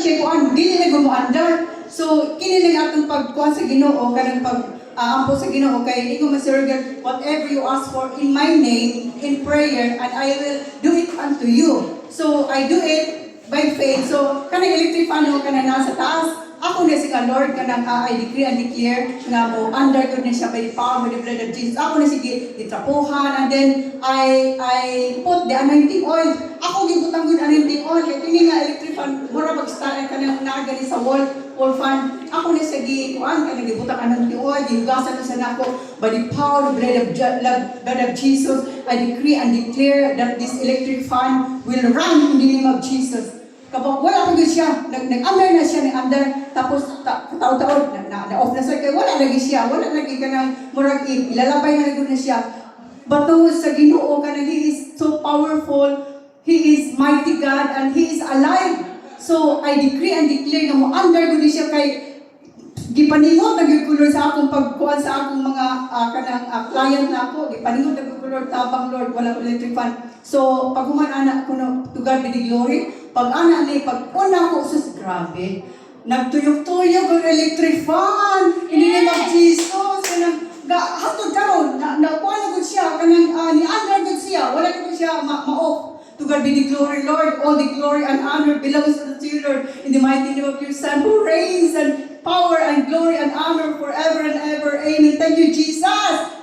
siya kuan dili na gumuandar. So kini lang atong pagkuan sa Ginoo kanang ampo sa Ginoo kay ingon man Sir God, whatever you ask for in my name in prayer and I will do it unto you. So I do it by faith. So kanang electric fan kanang nasa taas. Ako na siya, Lord, kanang I decree and declare nga mo, under ko na siya by the power of the blood of Jesus. Ako na sige, itrapuhan, and then I put the anointing oil. Ako gibutang good anointing oil. Kaya tini nga electric fan, mura mag-start kanang nagani sa wall fan. Ako na sige, kuan, kanang gibutang anointing oil, gihugasan na sa nako. By the power of the blood of Jesus, I decree and declare that this electric fan will run in the name of Jesus. Kapag wala pa siya, nag-under na siya, nag-under, tapos taon-taon, na-off na siya, kaya wala lagi siya, wala lagi ka ng murag ilalabay na siya. But sa Ginoo ka na, He is so powerful, He is mighty God, and He is alive. So, I decree and declare na mo, under ko siya kay gipaningot nagkulor sa akong pagkuan sa akong mga client na ako, gipaningot nagkulor tabang Lord, wala electric fan. So, pag human anak ko no, to God be the glory, pag anak ni, pag una ko, sus, grabe, nagtuyok-tuyok ang electric fan, in the name of Jesus, kanang, hatod karon, nakuha na ko siya, kanang, ni-under ko siya, wala ko siya ma-off. To God be the glory, Lord, all the glory and honor belongs to you, Lord, in the mighty name of your Son, who reigns and power and glory and honor forever and ever. Amen. Thank you, Jesus.